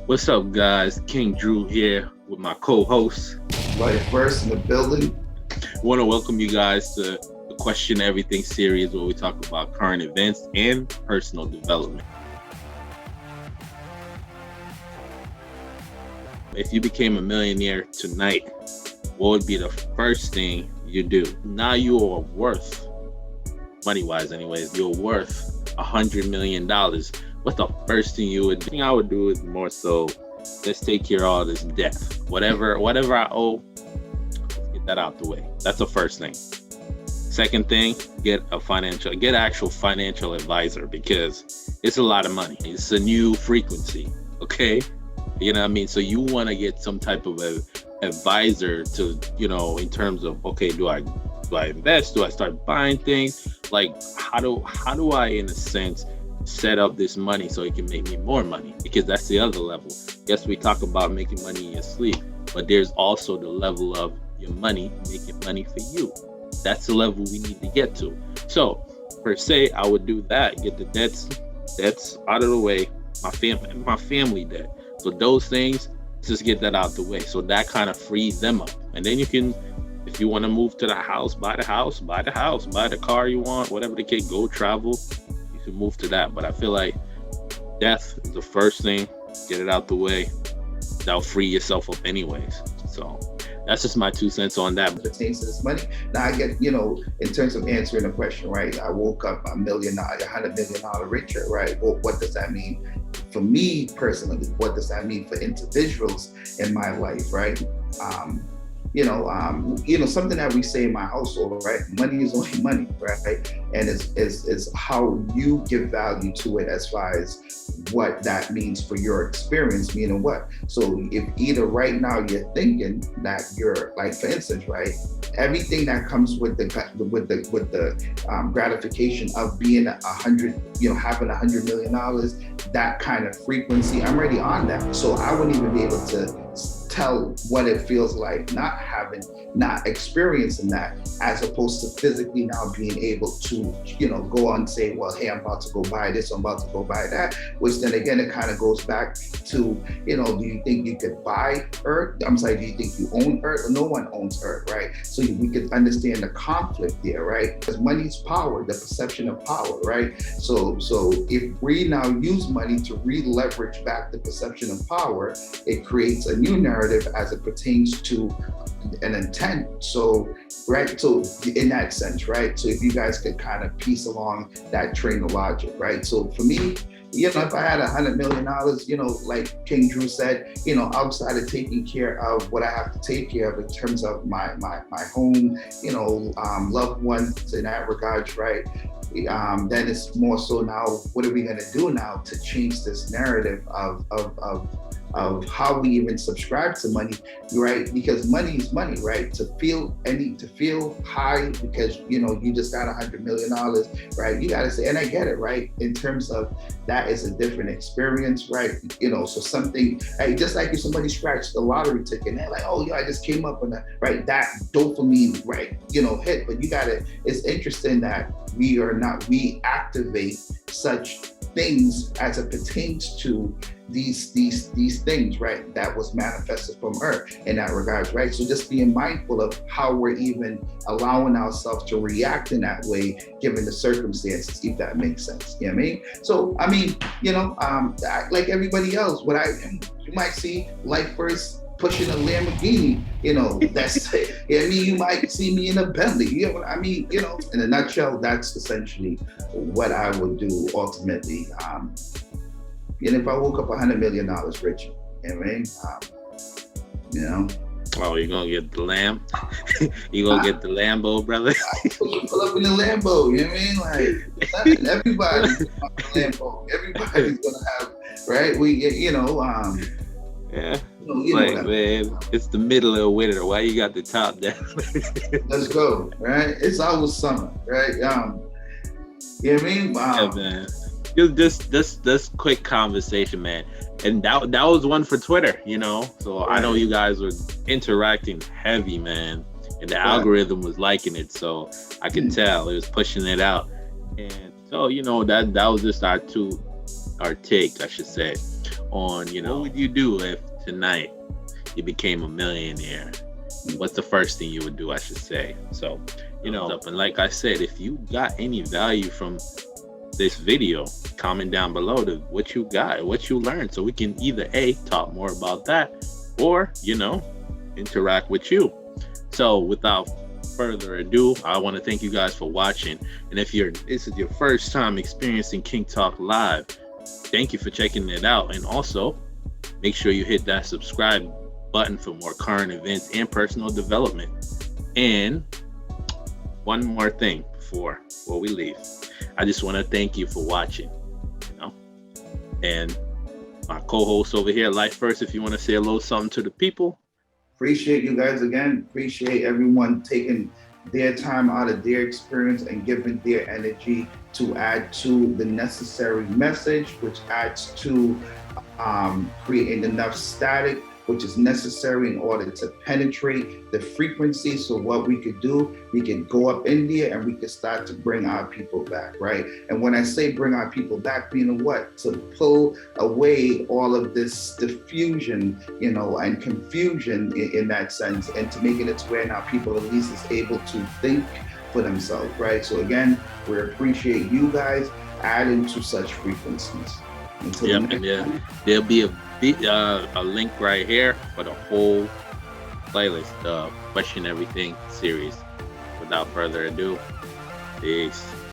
What's up, guys? King Drew here with my co-host. Life first in the building. I want to welcome you guys to the Question Everything series, where we talk about current events and personal development. If you became a millionaire tonight, what would be the first thing you do? Now you are worth, money-wise anyways, you're worth $100 million. What's the first thing you would do? The thing I would do is more so, let's take care of all this debt. Whatever I owe, let's get that out the way. That's the first thing. Second thing, get an actual financial advisor, because it's a lot of money. It's a new frequency, okay? You know what I mean? So you want to get some type of a advisor to, in terms of, okay, do I invest? Do I start buying things? Like, how do I, in a sense, set up this money so it can make me more money? Because that's the other level. Yes, we talk about making money in your sleep, but there's also the level of your money making money for you. That's the level we need to get to. So per se, I would do that, get the debts out of the way, my family debt. So those things, just get that out the way. So that kind of frees them up. And then you can, if you want to move to the house, buy the car you want, whatever the case, go travel, you can move to that. But I feel like death is the first thing, get it out the way. That'll free yourself up anyways. So that's just my 2 cents on that. Pertains to this money. Now I get, in terms of answering the question, right? I woke up $100 million richer, right? Well, what does that mean for me personally? What does that mean for individuals in my life, right? Something that we say in my household, right? Money is only money, right? And it's how you give value to it as far as what that means for your experience, meaning what. So if either right now you're thinking that you're, like, for instance, right, everything that comes with the gratification of being having $100 million, that kind of frequency, I'm already on that. So I wouldn't even be able to tell what it feels like not experiencing that, as opposed to physically now being able to, go on and say, well, hey, I'm about to go buy this, I'm about to go buy that, which then again, it kind of goes back to, do you think you could buy Earth? I'm sorry, do you think you own Earth? No one owns Earth, right? So we could understand the conflict there, right? Because money's power, the perception of power, right? So if we now use money to re-leverage back the perception of power, it creates a new narrative as it pertains to an intent. So, right, so in that sense, right? So if you guys could kind of piece along that train of logic, right? So for me, if I had $100 million, like King Drew said, outside of taking care of what I have to take care of in terms of my home, loved ones in that regard, right? Then it's more so now, what are we going to do now to change this narrative of how we even subscribe to money, right? Because money is money, right? To feel high because you just got $100 million, right? You got to say, and I get it, right? In terms of that is a different experience, right? So something, hey, just like if somebody scratched the lottery ticket and they're like, oh yeah, I just came up on that, right? That dopamine, right? Hit, but it's interesting that we activate such things as it pertains to these things, right, that was manifested from Earth in that regards, right? So just being mindful of how we're even allowing ourselves to react in that way, given the circumstances, if that makes sense. You know what I mean? So, like everybody else, you might see Life First pushing a Lamborghini, that's it. You might see me in a Bentley, you know what I mean? In a nutshell, that's essentially what I would do ultimately. And if I woke up $100 million rich, you know what I mean? Oh, you're gonna get the lamb? You gonna get the Lambo, brother? You pull up in the Lambo, you know what I mean? Like, everybody's gonna have a Lambo. Everybody's gonna have, right? Yeah. Man, it's the middle of winter. Why you got the top down? Let's go, right? It's always summer, right? You know what I mean? Yeah, man. This quick conversation, man, and that was one for Twitter, So right. I know you guys were interacting heavy, man, and the algorithm was liking it, so I could tell it was pushing it out, and so that was just our takes, I should say. on, what would you do if tonight you became a millionaire? What's the first thing you would do, I should say. So, and like I said, if you got any value from this video, comment down below what you got, what you learned, so we can either talk more about that or, interact with you. So without further ado, I want to thank you guys for watching. And if this is your first time experiencing King Talk Live, thank you for checking it out. And also make sure you hit that subscribe button for more current events and personal development. And one more thing before we leave, I just want to thank you for watching, and my co-host over here, Life First, if you want to say a little something to the people. Appreciate you guys again. Appreciate everyone taking their time out of their experience and giving their energy to add to the necessary message, which adds to creating enough static, which is necessary in order to penetrate the frequency. So what we could do, we could go up in there and we could start to bring our people back, right? And when I say bring our people back, meaning what? To pull away all of this diffusion, and confusion in that sense, and to make it to where now people at least is able to think for themselves, right? So again, we appreciate you guys adding to such frequencies. Until there'll be a link right here for the whole playlist, Question Everything series. Without further ado, peace.